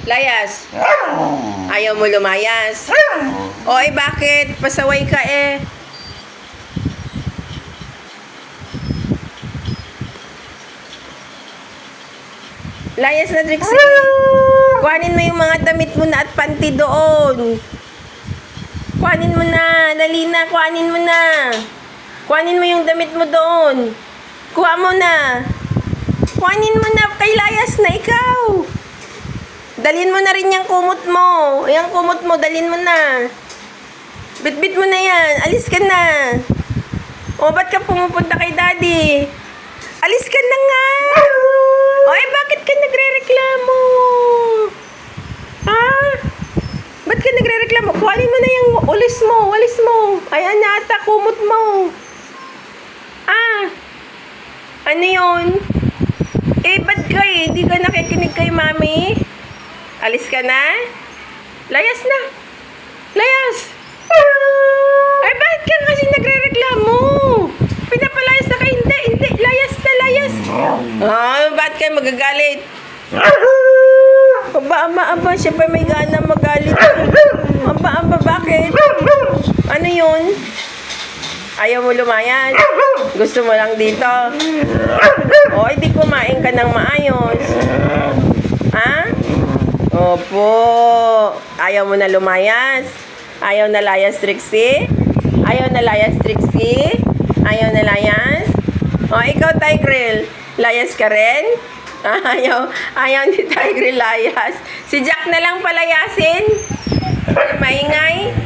Layas, ayaw mo lumayas. O bakit? Pasaway ka eh. Layas na, Trixie. Kuhanin mo yung mga damit mo na at panty doon. Kuhanin mo na. Dali na, kuhanin mo na. Kuhanin mo yung damit mo doon. Kuha mo na. Kuhanin mo na. Kay Layas na ikaw. Dalhin mo na rin yung kumot mo. Yung kumot mo, dalhin mo na. Bitbit mo na yan. Alis ka na. O, ba't ka pumupunta kay Daddy? Alis ka na nga. O, bakit ka nagre-reklamo? Ha? Ba't ka nagre-reklamo? Kuhanin mo na yung walis mo. Walis mo. Ayan na ata, kumot mo. Ano yun? Ba't ka hindi ka nakikinig kay Mami? Alis ka na? Layas na. Layas. Bakit ka kasi nagre-reklamo? Pinapalayas na ka. Hindi. Layas na, layas. Bakit kayo magagalit? Aba. Siyempre may gana magalit. Aba, bakit? Ano yun? Ayaw mo lumayas? Gusto mo lang dito? O, di kumain ka ng maayos. Ha? Opo. Ayaw mo na lumayas? Ayaw na layas, Trixie? Ayaw na layas, Trixie? Ayaw na layas? O, ikaw, Tigrel. Layas ka rin? Ayaw ni Tigrel layas. Si Jack na lang palayasin. Maingay.